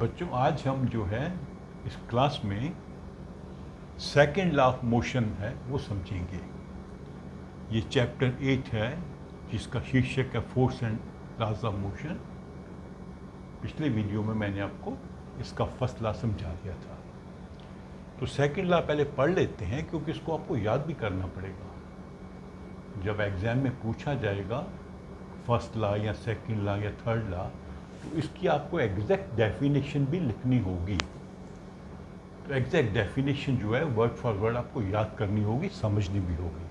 बच्चों आज हम जो है इस क्लास में सेकंड लॉ ऑफ मोशन है वो समझेंगे। ये चैप्टर 8 है जिसका शीर्षक है force and laws of motion. पिछले वीडियो में मैंने आपको इसका फर्स्ट लॉ समझा दिया था। तो सेकंड लॉ पहले पढ़ लेते हैं क्योंकि इसको आपको याद भी करना पड़ेगा। जब एग्ज़ाम में पूछा जाएगा फर्स्ट लॉ या सेकंड लॉ या थर्ड लॉ, तो इसकी आपको एग्जैक्ट डेफिनेशन भी लिखनी होगी। तो एग्जैक्ट डेफिनेशन जो है वर्ड फॉर वर्ड आपको याद करनी होगी, समझनी भी होगी।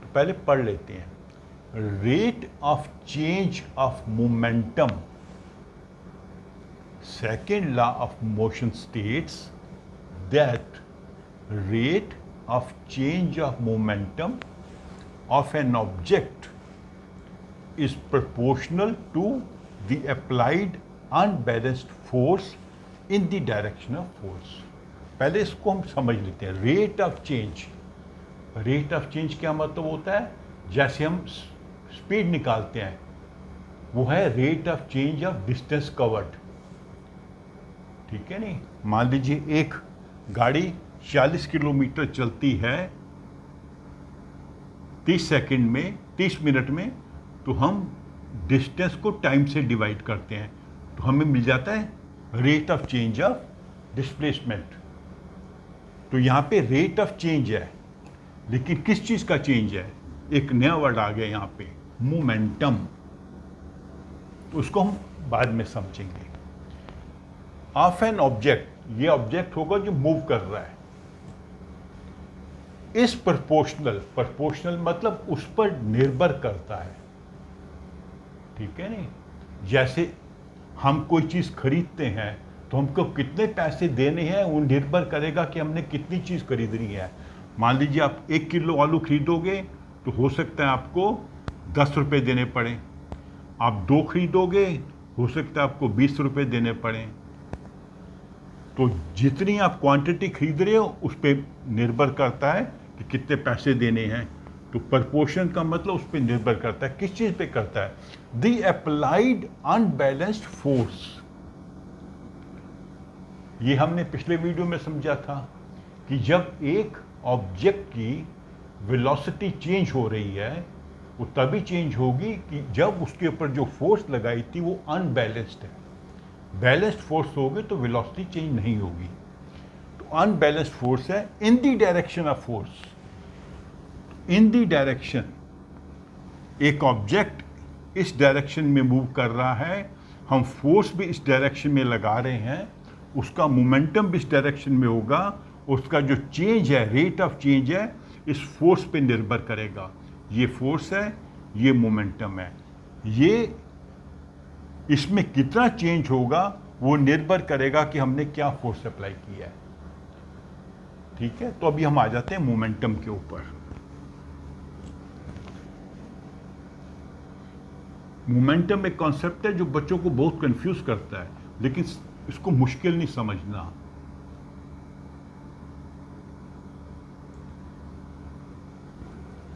तो पहले पढ़ लेते हैं। Rate of change of momentum, second law of motion states that rate of change of momentum of an object is proportional to the applied unbalanced force in the direction of force। पहले इसको हम समझ लेते हैं। Rate of change, rate of change क्या मतलब होता है? जैसे हम स्पीड निकालते हैं वो है rate of change of distance covered. ठीक है नहीं? मान लीजिए एक गाड़ी 40 किलोमीटर चलती है 30 सेकंड में, 30 मिनट में, तो हम डिस्टेंस को टाइम से डिवाइड करते हैं तो हमें मिल जाता है rate of change of displacement. तो यहाँ पे रेट ऑफ चेंज है, लेकिन किस चीज़ का चेंज है? एक नया वर्ड आ गया यहाँ पे, मोमेंटम। तो उसको हम बाद में समझेंगे। ऑफ एन ऑब्जेक्ट, ये ऑब्जेक्ट होगा जो मूव कर रहा है। इस प्रोपोर्शनल, प्रोपोर्शनल मतलब उस पर निर्भर करता है। ठीक है नहीं? जैसे हम कोई चीज़ खरीदते हैं तो हमको कितने पैसे देने हैं वो निर्भर करेगा कि हमने कितनी चीज़ खरीदनी है। मान लीजिए आप 1 किलो आलू खरीदोगे तो हो सकता है आपको 10 रुपये देने पड़े। आप 2 खरीदोगे हो सकता है आपको 20 रुपये देने पड़े। तो जितनी आप क्वांटिटी खरीद रहे हो उस पर निर्भर करता है कि कितने पैसे देने हैं। तो प्रपोर्शन का मतलब उस पर निर्भर करता है। किस चीज़ पे करता है? The applied unbalanced force. ये हमने पिछले वीडियो में समझा था कि जब एक ऑब्जेक्ट की वेलोसिटी चेंज हो रही है वो तभी चेंज होगी कि जब उसके ऊपर जो फोर्स लगाई थी वो अनबैलेंस्ड है। बैलेंस्ड फोर्स होगी तो वेलोसिटी चेंज नहीं होगी। तो अनबैलेंस्ड फोर्स है in the direction of force. In the direction, एक ऑब्जेक्ट इस डायरेक्शन में मूव कर रहा है, हम फोर्स भी इस डायरेक्शन में लगा रहे हैं, उसका मोमेंटम भी इस डायरेक्शन में होगा। उसका जो चेंज है, रेट ऑफ चेंज है, इस फोर्स पे निर्भर करेगा। ये फोर्स है, ये मोमेंटम है। ये इसमें कितना चेंज होगा वो निर्भर करेगा कि हमने क्या फोर्स अप्लाई किया है। ठीक है? तो अभी हम आ जाते हैं मोमेंटम के ऊपर। मोमेंटम एक कॉन्सेप्ट है जो बच्चों को बहुत कंफ्यूज करता है, लेकिन इसको मुश्किल नहीं समझना।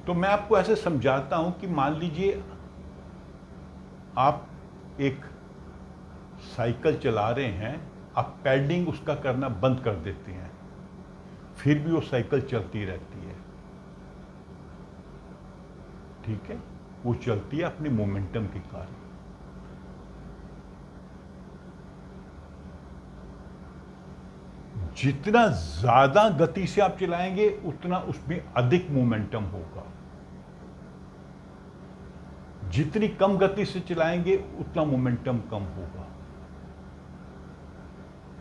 तो मैं आपको ऐसे समझाता हूं कि मान लीजिए आप एक साइकिल चला रहे हैं, आप पैडलिंग उसका करना बंद कर देते हैं, फिर भी वो साइकिल चलती रहती है। ठीक है? वो चलती है अपने मोमेंटम के कारण। जितना ज्यादा गति से आप चलाएंगे उतना उसमें अधिक मोमेंटम होगा। जितनी कम गति से चलाएंगे उतना मोमेंटम कम होगा।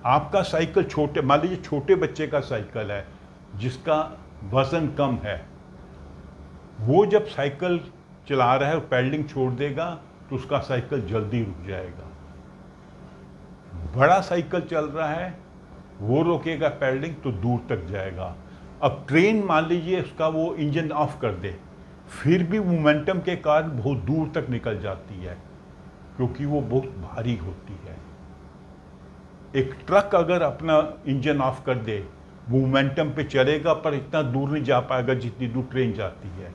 आपका साइकिल छोटे, मान लीजिए छोटे बच्चे का साइकिल है जिसका वजन कम है, वो जब साइकिल चला रहा है और पैडलिंग छोड़ देगा तो उसका साइकिल जल्दी रुक जाएगा। बड़ा साइकिल चल रहा है, वो रोकेगा पैडलिंग तो दूर तक जाएगा। अब ट्रेन मान लीजिए उसका वो इंजन ऑफ कर दे, फिर भी मोमेंटम के कारण बहुत दूर तक निकल जाती है क्योंकि वो बहुत भारी होती है। एक ट्रक अगर अपना इंजन ऑफ कर दे, मोमेंटम पे चलेगा पर इतना दूर नहीं जा पाएगा जितनी दूर ट्रेन जाती है।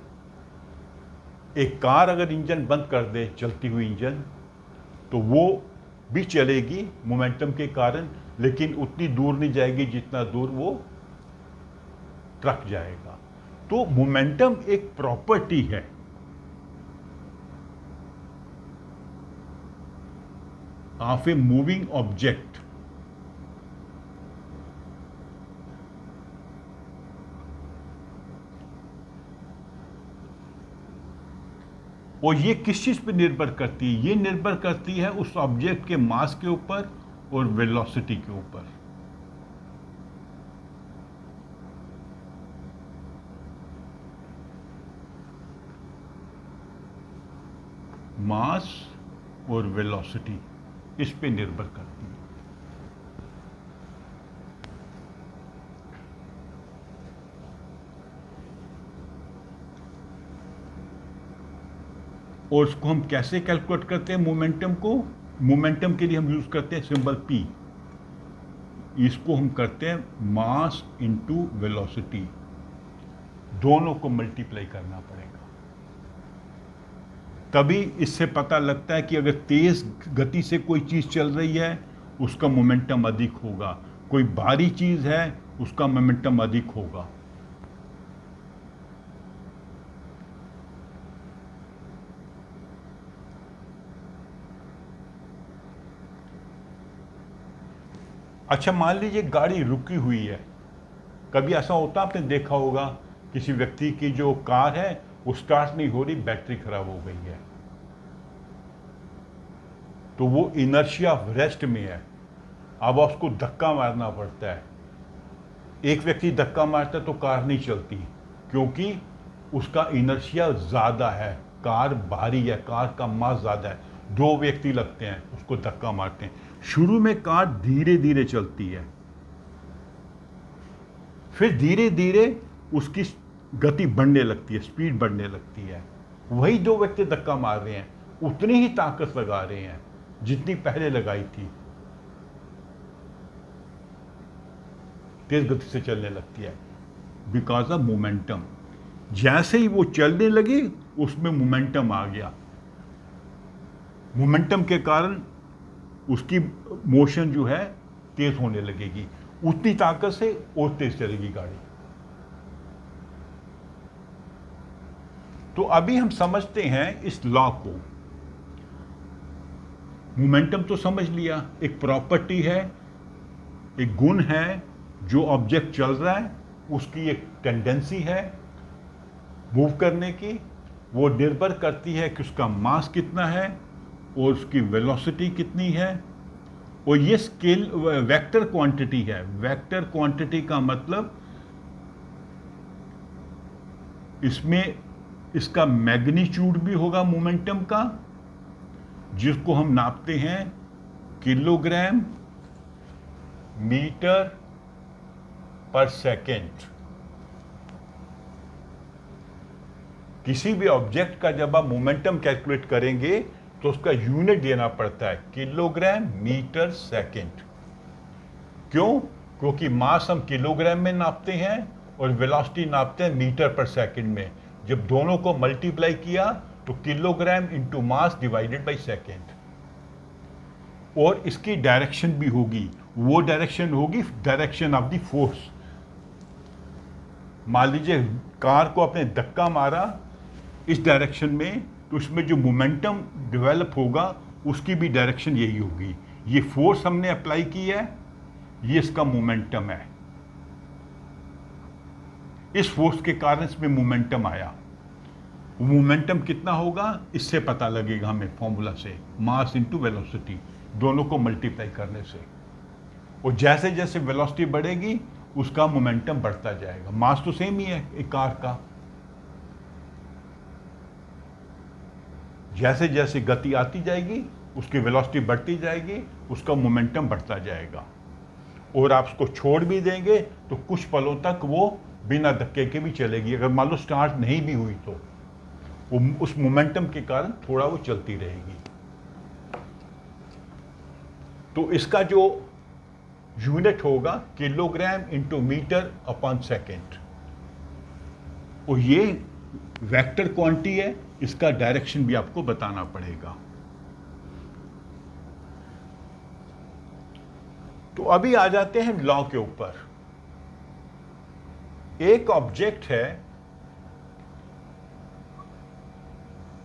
एक कार अगर इंजन बंद कर दे, चलती हुई इंजन, तो वो भी चलेगी मोमेंटम के कारण, लेकिन उतनी दूर नहीं जाएगी जितना दूर वो ट्रक जाएगा। तो मोमेंटम एक प्रॉपर्टी है ऑफ ए मूविंग ऑब्जेक्ट। और ये किस चीज पे निर्भर करती है? ये निर्भर करती है उस ऑब्जेक्ट के मास के ऊपर और वेलोसिटी के ऊपर। मास और वेलोसिटी इस पे निर्भर करती है। और उसको हम कैसे कैलकुलेट करते हैं मोमेंटम को? मोमेंटम के लिए हम यूज करते हैं सिंबल P। इसको हम करते हैं मास इनटू वेलोसिटी, दोनों को मल्टीप्लाई करना पड़ेगा। तभी इससे पता लगता है कि अगर तेज गति से कोई चीज चल रही है उसका मोमेंटम अधिक होगा, कोई भारी चीज है उसका मोमेंटम अधिक होगा। अच्छा, मान लीजिए गाड़ी रुकी हुई है। कभी ऐसा होता आपने देखा होगा, किसी व्यक्ति की जो कार है वो स्टार्ट नहीं हो रही, बैटरी खराब हो गई है, तो वो इनर्शिया ऑफ रेस्ट में है। अब उसको धक्का मारना पड़ता है। एक व्यक्ति धक्का मारता है तो कार नहीं चलती, क्योंकि उसका इनर्शिया ज़्यादा है, कार भारी है, कार का मास ज़्यादा है। दो व्यक्ति लगते हैं, उसको धक्का मारते हैं। शुरू में कार धीरे धीरे चलती है, फिर धीरे धीरे उसकी गति बढ़ने लगती है, स्पीड बढ़ने लगती है। वही दो व्यक्ति धक्का मार रहे हैं, उतनी ही ताकत लगा रहे हैं जितनी पहले लगाई थी, तेज गति से चलने लगती है बिकॉज ऑफ मोमेंटम। जैसे ही वो चलने लगी उसमें मोमेंटम आ गया। मोमेंटम के कारण उसकी मोशन जो है तेज होने लगेगी, उतनी ताकत से और तेज चलेगी गाड़ी। तो अभी हम समझते हैं इस लॉ को। मोमेंटम तो समझ लिया, एक प्रॉपर्टी है, एक गुण है, जो ऑब्जेक्ट चल रहा है उसकी एक टेंडेंसी है मूव करने की। वो निर्भर करती है कि उसका मास कितना है और उसकी वेलोसिटी कितनी है। और ये स्केल वेक्टर क्वांटिटी है। वेक्टर क्वांटिटी का मतलब इसमें इसका मैग्नीट्यूड भी होगा मोमेंटम का, जिसको हम नापते हैं किलोग्राम मीटर पर सेकेंड। किसी भी ऑब्जेक्ट का जब आप मोमेंटम कैलकुलेट करेंगे तो उसका यूनिट देना पड़ता है किलोग्राम मीटर सेकेंड। क्यों? क्योंकि मास हम किलोग्राम में नापते हैं और वेलोसिटी नापते हैं मीटर पर सेकेंड में। जब दोनों को मल्टीप्लाई किया तो kilogram into mass divided by second. और इसकी डायरेक्शन भी होगी, वो डायरेक्शन होगी डायरेक्शन ऑफ द फोर्स। मान लीजिए कार को आपने धक्का मारा इस डायरेक्शन में, तो उसमें जो मोमेंटम डेवलप होगा उसकी भी डायरेक्शन यही होगी। ये फोर्स हमने अप्लाई की है, ये इसका मोमेंटम है। इस फोर्स के कारण इसमें मोमेंटम आया। मोमेंटम कितना होगा इससे पता लगेगा हमें फॉर्मूला से, मास इनटू वेलोसिटी, दोनों को मल्टीप्लाई करने से। और जैसे जैसे वेलोसिटी बढ़ेगी उसका मोमेंटम बढ़ता जाएगा। मास तो सेम ही है एक कार का। जैसे जैसे गति आती जाएगी उसकी वेलोसिटी बढ़ती जाएगी, उसका मोमेंटम बढ़ता जाएगा। और आप उसको छोड़ भी देंगे तो कुछ पलों तक वो बिना धक्के के भी चलेगी। अगर मान लो स्टार्ट नहीं भी हुई तो वो उस मोमेंटम के कारण थोड़ा वो चलती रहेगी। तो इसका जो यूनिट होगा kilogram into metre upon second. और ये वेक्टर क्वांटिटी है, इसका डायरेक्शन भी आपको बताना पड़ेगा। तो अभी आ जाते हैं लॉ के ऊपर। एक ऑब्जेक्ट है,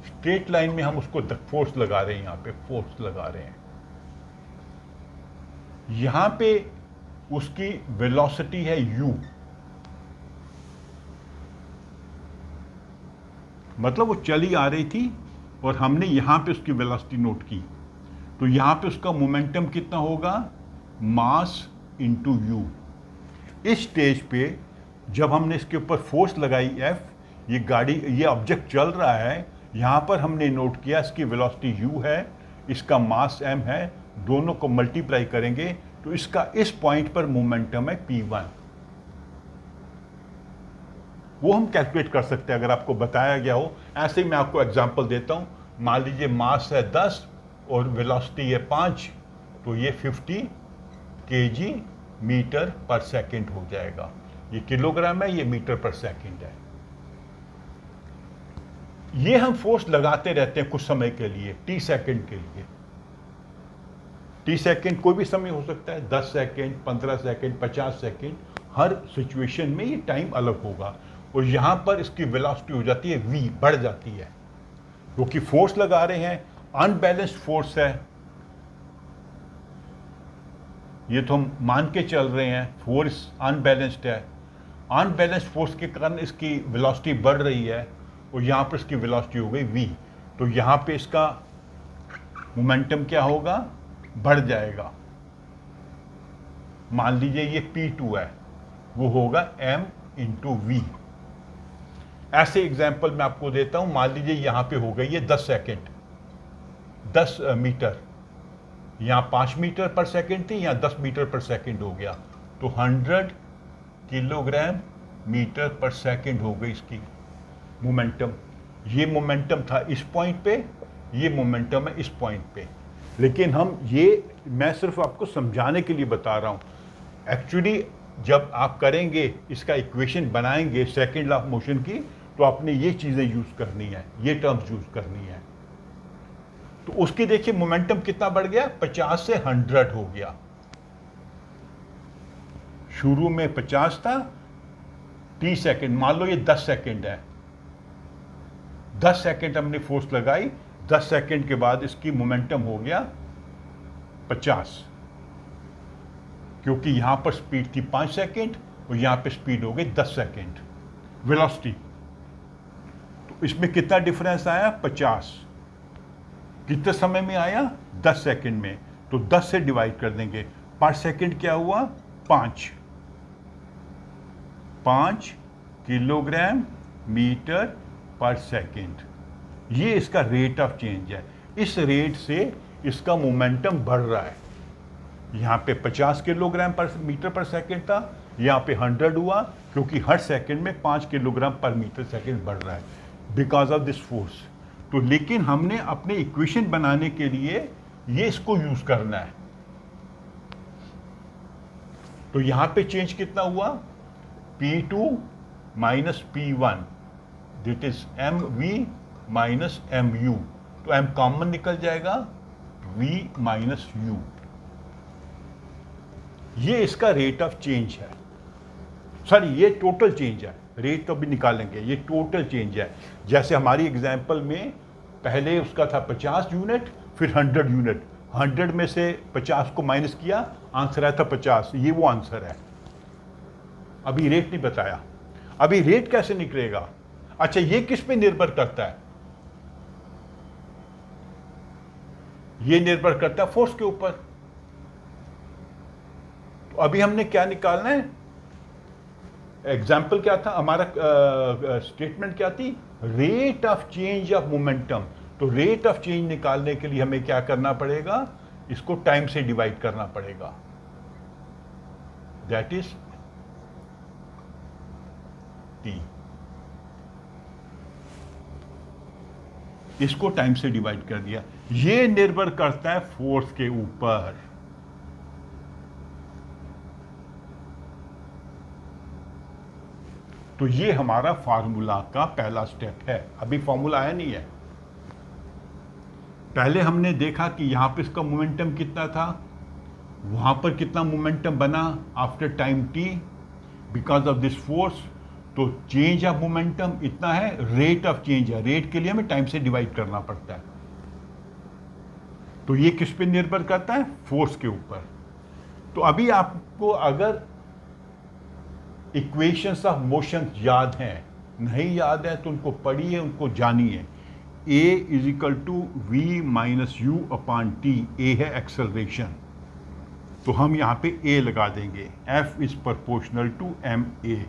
स्ट्रेट लाइन में हम उसको फोर्स लगा रहे हैं, यहां पे फोर्स लगा रहे हैं, यहां पे उसकी वेलोसिटी है u, मतलब वो चली आ रही थी और हमने यहां पे उसकी वेलोसिटी नोट की, तो यहां पे उसका मोमेंटम कितना होगा, मास इंटू यू। इस स्टेज पे जब हमने इसके ऊपर फोर्स लगाई F, ये ऑब्जेक्ट चल रहा है, यहां पर हमने नोट किया इसकी वेलोसिटी u है, इसका मास m है, दोनों को मल्टीप्लाई करेंगे तो इसका इस पॉइंट पर मोमेंटम है p1। वो हम कैलकुलेट कर सकते हैं अगर आपको बताया गया हो। ऐसे ही मैं आपको एग्जांपल देता हूं, मान लीजिए मास है 10 और वेलोसिटी है 5, तो ये 50 kg मीटर पर सेकंड हो जाएगा। ये किलोग्राम है, ये मीटर पर सेकंड है। ये हम फोर्स लगाते रहते हैं कुछ समय के लिए, t सेकंड के लिए। t सेकंड कोई भी समय हो सकता है, 10 सेकंड, 15 सेकंड, 50 सेकंड, हर सिचुएशन में ये टाइम अलग होगा। और यहां पर इसकी वेलोसिटी हो जाती है v, बढ़ जाती है, क्योंकि फोर्स लगा रहे हैं, अनबैलेंस्ड फोर्स है, ये तो हम मान के चल रहे हैं, फोर्स अनबैलेंस्ड है। अनबैलेंस्ड फोर्स के कारण इसकी वेलोसिटी बढ़ रही है और यहाँ पर इसकी वेलोसिटी हो गई v, तो यहाँ पे इसका मोमेंटम क्या होगा, बढ़ जाएगा। मान लीजिए ये P2 है, वो होगा m इंटू वी। ऐसे एग्जाम्पल मैं आपको देता हूं, मान लीजिए यहाँ पे हो गई ये 10 सेकेंड, 10 मीटर, यहाँ 5 मीटर पर सेकेंड थी, यहाँ 10 मीटर पर सेकेंड हो गया, तो 100 किलोग्राम मीटर पर सेकेंड हो गई इसकी मोमेंटम। ये मोमेंटम था इस पॉइंट पे, ये मोमेंटम है इस पॉइंट पे। लेकिन मैं सिर्फ आपको समझाने के लिए बता रहा हूं। एक्चुअली जब आप करेंगे, इसका इक्वेशन बनाएंगे सेकेंड लॉ ऑफ मोशन की, तो आपने ये चीजें यूज करनी है, ये टर्म्स यूज करनी है। तो उसकी देखिए मोमेंटम कितना बढ़ गया, 50 से 100 हो गया। शुरू में 50 था, 30 सेकेंड, मान लो ये 10 सेकेंड है, 10 सेकेंड हमने फोर्स लगाई, 10 सेकेंड के बाद इसकी मोमेंटम हो गया 50, क्योंकि यहां पर स्पीड थी 5 सेकेंड और यहां पे स्पीड हो गई 10 सेकेंड वेलोसिटी। तो इसमें कितना डिफरेंस आया, 50। कितने समय में आया, 10 सेकेंड में, तो 10 से डिवाइड कर देंगे, पर सेकेंड क्या हुआ, 5 किलोग्राम मीटर पर सेकेंड। ये इसका रेट ऑफ चेंज है। इस रेट से इसका मोमेंटम बढ़ रहा है। यहाँ पे 50 किलोग्राम पर मीटर पर सेकेंड था, यहाँ पे 100 हुआ, क्योंकि हर सेकेंड में 5 किलोग्राम पर मीटर सेकेंड बढ़ रहा है, बिकॉज ऑफ दिस फोर्स। तो लेकिन हमने अपने इक्वेशन बनाने के लिए ये इसको यूज करना है। तो यहाँ पे चेंज कितना हुआ, P2 minus P1, that is mv minus mu। तो m कॉमन निकल जाएगा, v माइनस u। ये इसका रेट ऑफ चेंज है, सॉरी ये टोटल चेंज है, रेट तो भी निकालेंगे, ये टोटल चेंज है। जैसे हमारी एग्जांपल में पहले उसका था 50 यूनिट, फिर 100 यूनिट, 100 में से 50 को माइनस किया, आंसर आया था 50, ये वो आंसर है। अभी रेट नहीं बताया, अभी रेट कैसे निकलेगा। अच्छा, ये किस पे निर्भर करता है, ये निर्भर करता है फोर्स के ऊपर। तो अभी हमने क्या निकालना है, एग्जाम्पल क्या था हमारा, स्टेटमेंट क्या थी, rate of change of momentum. तो रेट ऑफ चेंज निकालने के लिए हमें क्या करना पड़ेगा, इसको टाइम से डिवाइड करना पड़ेगा, दैट इज टी। इसको टाइम से डिवाइड कर दिया। ये निर्भर करता है फोर्स के ऊपर। तो ये हमारा फार्मूला का पहला स्टेप है। अभी फार्मूला आया नहीं है। पहले हमने देखा कि यहां पे इसका मोमेंटम कितना था, वहाँ पर कितना मोमेंटम बना after time T because of this force, तो चेंज ऑफ मोमेंटम इतना है, रेट ऑफ चेंज है, रेट के लिए हमें टाइम से डिवाइड करना पड़ता है। तो ये किस पे निर्भर करता है? फोर्स के ऊपर। तो अभी आपको अगर इक्वेशंस ऑफ मोशन याद हैं, नहीं याद है तो उनको पढ़िए, उनको जानिए। A is equal to V minus U upon T, A है एक्सेलरेशन, तो हम यहाँ पे ए लगा देंगे, F is proportional to M A.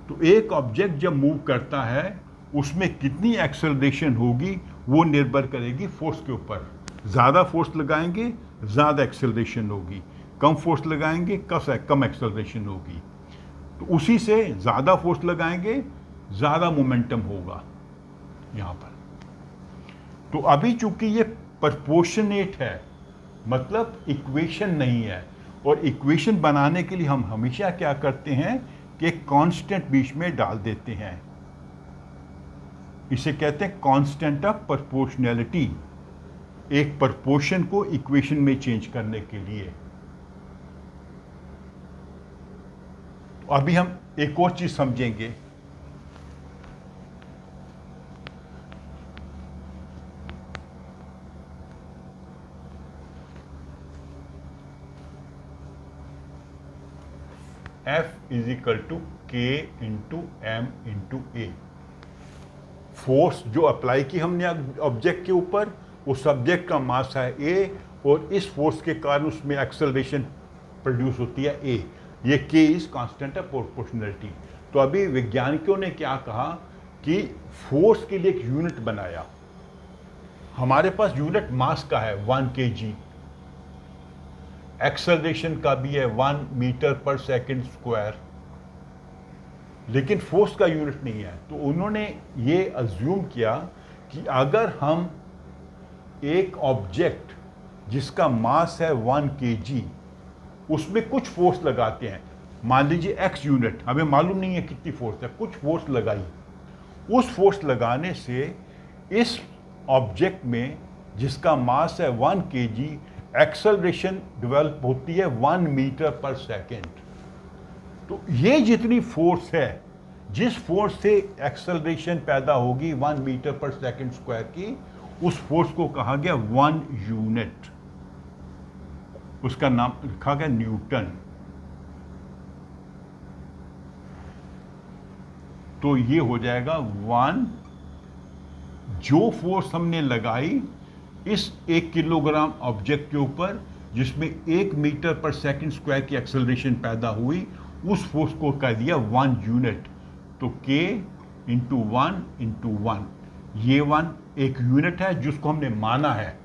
तो एक ऑब्जेक्ट जब मूव करता है उसमें कितनी एक्सेलरेशन होगी वो निर्भर करेगी फोर्स के ऊपर। ज़्यादा फोर्स लगाएंगे ज़्यादा एक्सेलरेशन होगी, कम फोर्स लगाएंगे कम एक्सेलरेशन होगी। तो उसी से ज़्यादा फोर्स लगाएंगे ज़्यादा मोमेंटम होगा यहाँ पर। तो अभी चूंकि ये प्रोपोर्शनेट है, मतलब इक्वेशन नहीं है, और इक्वेशन बनाने के लिए हम हमेशा क्या करते हैं कि कांस्टेंट बीच में डाल देते हैं, इसे कहते हैं कांस्टेंट ऑफ प्रोपोर्शनैलिटी, एक प्रोपोर्शन को इक्वेशन में चेंज करने के लिए। तो अभी हम एक और चीज समझेंगे। F इज इक्वल टू के इंटू एम इंटू ए। फोर्स जो अप्लाई की हमने ऑब्जेक्ट के ऊपर, उस सब्जेक्ट का मास है ए, और इस फोर्स के कारण उसमें एक्सेलरेशन प्रोड्यूस होती है ए। ये के इज कांस्टेंट ऑफ प्रोपोर्शनैलिटी। तो अभी वैज्ञानिकों ने क्या कहा कि फोर्स के लिए एक यूनिट बनाया। हमारे पास यूनिट मास का है 1 kg, एक्सेलरेशन का भी है 1 मीटर पर सेकंड स्क्वायर, लेकिन फोर्स का यूनिट नहीं है। तो उन्होंने ये अज्यूम किया कि अगर हम एक ऑब्जेक्ट जिसका मास है 1 kg, उसमें कुछ फोर्स लगाते हैं, मान लीजिए x यूनिट, हमें मालूम नहीं है कितनी फोर्स है, कुछ फोर्स लगाई, उस फोर्स लगाने से इस ऑब्जेक्ट में जिसका मास है 1 kg, एक्सेलरेशन डेवलप होती है 1 मीटर पर सेकेंड। तो ये जितनी फोर्स है, जिस फोर्स से एक्सेलरेशन पैदा होगी 1 मीटर पर सेकेंड स्क्वायर की, उस फोर्स को कहा गया 1 यूनिट, उसका नाम लिखा गया न्यूटन। तो ये हो जाएगा 1, जो फोर्स हमने लगाई इस 1 किलोग्राम ऑब्जेक्ट के ऊपर जिसमें 1 मीटर पर सेकंड स्क्वायर की एक्सेलरेशन पैदा हुई, उस फोर्स को कह दिया 1 यूनिट। तो k इंटू 1 इंटू 1, ये 1 एक यूनिट है जिसको हमने माना है।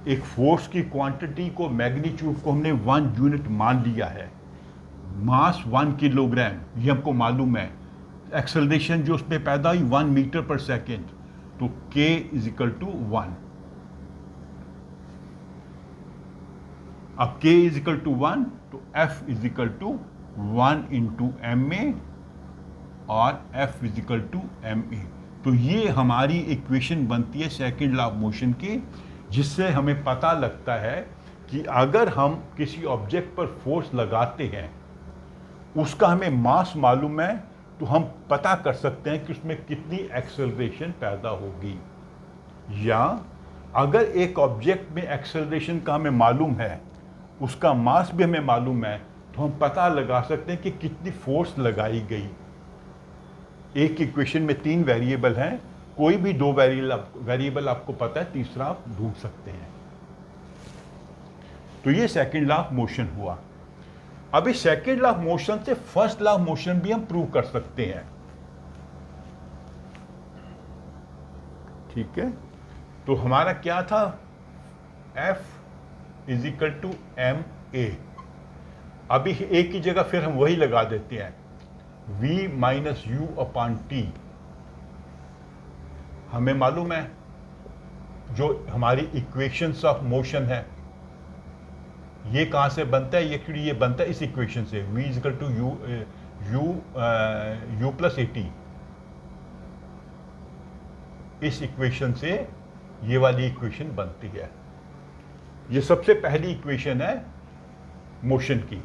एक फोर्स की क्वांटिटी को, मैग्नीट्यूड को हमने 1 यूनिट मान लिया है। मास 1 किलोग्राम, ये हमको मालूम है। एक्सेलरेशन जो उसमें पैदा हुई 1 मीटर पर सेकेंड, तो k इज इक्वल टू 1। अब k इज इक्वल टू 1, तो f is equal to 1 into M A और f is equal to M A. तो ये हमारी इक्वेशन बनती है सेकेंड लॉ ऑफ मोशन की, जिससे हमें पता लगता है कि अगर हम किसी ऑब्जेक्ट पर फोर्स लगाते हैं, उसका हमें मास मालूम है, तो हम पता कर सकते हैं कि उसमें कितनी एक्सेलरेशन पैदा होगी। या अगर एक ऑब्जेक्ट में एक्सेलरेशन का हमें मालूम है, उसका मास भी हमें मालूम है, तो हम पता लगा सकते हैं कि कितनी फोर्स लगाई गई। एक इक्वेशन में 3 वेरिएबल हैं, कोई भी 2 वेरिएबल आपको पता है, तीसरा आप ढूंढ सकते हैं। तो ये सेकेंड लॉ ऑफ मोशन हुआ। अभी सेकेंड लॉ ऑफ मोशन से फर्स्ट लॉ ऑफ मोशन भी हम प्रूव कर सकते हैं। ठीक है, तो हमारा क्या था? F is equal to M A. अभी ए की जगह फिर हम वही लगा देते हैं, v minus U upon T. हमें मालूम है जो हमारी इक्वेशंस ऑफ मोशन है, ये कहाँ से बनता है? एक्चुअली ये बनता है इस इक्वेशन से, v is equal to U plus A T. इस इक्वेशन से ये वाली इक्वेशन बनती है। ये सबसे पहली इक्वेशन है मोशन की।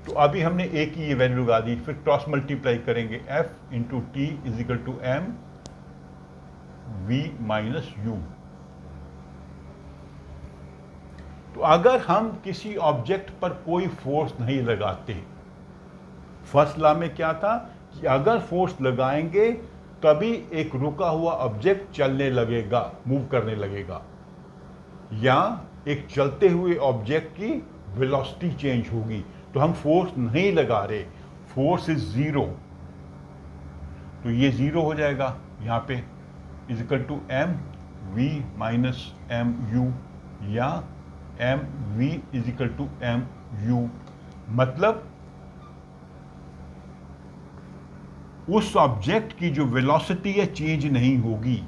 तो अभी हमने ए की ये वैल्यू लगा दी, फिर क्रॉस मल्टीप्लाई करेंगे, F into T is equal to M V minus U. तो अगर हम किसी ऑब्जेक्ट पर कोई फोर्स नहीं लगाते, फर्स्ट लॉ में क्या था कि अगर फोर्स लगाएंगे तभी एक रुका हुआ ऑब्जेक्ट चलने लगेगा, मूव करने लगेगा, या एक चलते हुए ऑब्जेक्ट की वेलोसिटी चेंज होगी। तो हम फोर्स नहीं लगा रहे, फोर्स इज जीरो, तो ये जीरो हो जाएगा यहां पे, is equal to M V minus M U, या M V is equal to M U. मतलब उस ऑब्जेक्ट की जो वेलोसिटी है चेंज नहीं होगी,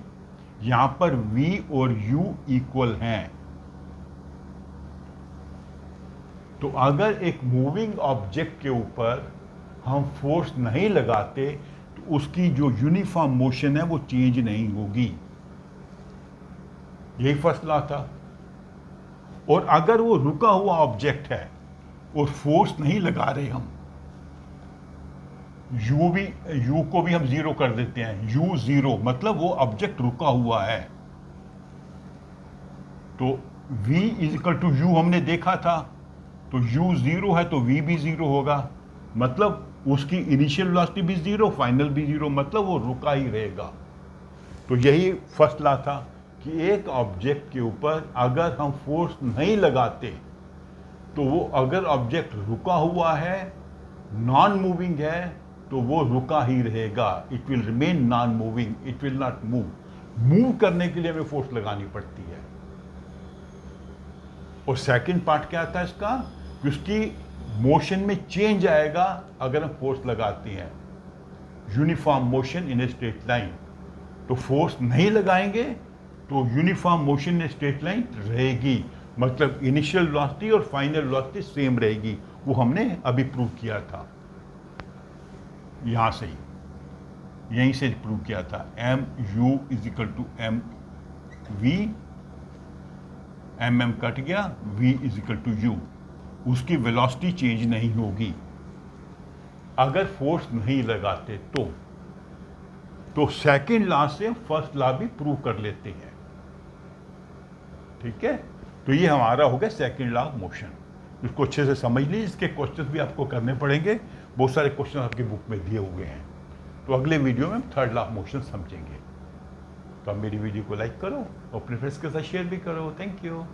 यहां पर v और u इक्वल हैं। तो अगर एक मूविंग ऑब्जेक्ट के ऊपर हम फोर्स नहीं लगाते तो उसकी जो यूनिफॉर्म मोशन है वो चेंज नहीं होगी, यही फर्स्ट लॉ था। और अगर वो रुका हुआ ऑब्जेक्ट है और फोर्स नहीं लगा रहे हम, यू को भी हम जीरो कर देते हैं, यू जीरो, मतलब वो ऑब्जेक्ट रुका हुआ है। तो v is equal to U हमने देखा था, तो u जीरो है तो v भी जीरो होगा, मतलब उसकी इनिशियल वेलोसिटी भी जीरो, फाइनल भी जीरो, मतलब वो रुका ही रहेगा। तो यही फर्स्ट लॉ था कि एक ऑब्जेक्ट के ऊपर अगर हम फोर्स नहीं लगाते तो वो, अगर ऑब्जेक्ट रुका हुआ है, नॉन मूविंग है, तो वो रुका ही रहेगा, it will remain non moving, it will not move. Move करने के लिए हमें फोर्स लगानी पड़ती है। और सेकंड पार्ट क्या था इसका कि उसकी मोशन में चेंज आएगा अगर हम फोर्स लगाते हैं, uniform motion in a straight line. तो फोर्स नहीं लगाएंगे तो uniform motion in straight line रहेगी, मतलब इनिशियल वेलोसिटी और फाइनल वेलोसिटी सेम रहेगी। वो हमने अभी प्रूव किया था, यहां से ही, यहीं से प्रूव किया था, M U is equal to M V, M M cut गया, v is equal to U, उसकी वेलोसिटी चेंज नहीं होगी अगर फोर्स नहीं लगाते तो सेकंड लॉ से फर्स्ट लॉ भी प्रूव कर लेते हैं। ठीक है, तो ये हमारा हो गया सेकंड लॉ ऑफ मोशन। इसको अच्छे से समझ लीजिए, इसके क्वेश्चंस भी आपको करने पड़ेंगे, बहुत सारे क्वेश्चन आपकी बुक में दिए हुए हैं। तो अगले वीडियो में हम थर्ड लॉ ऑफ मोशन समझेंगे। तो आप मेरी वीडियो को लाइक करो और अपने फ्रेंड्स के साथ शेयर भी करो। Thank you.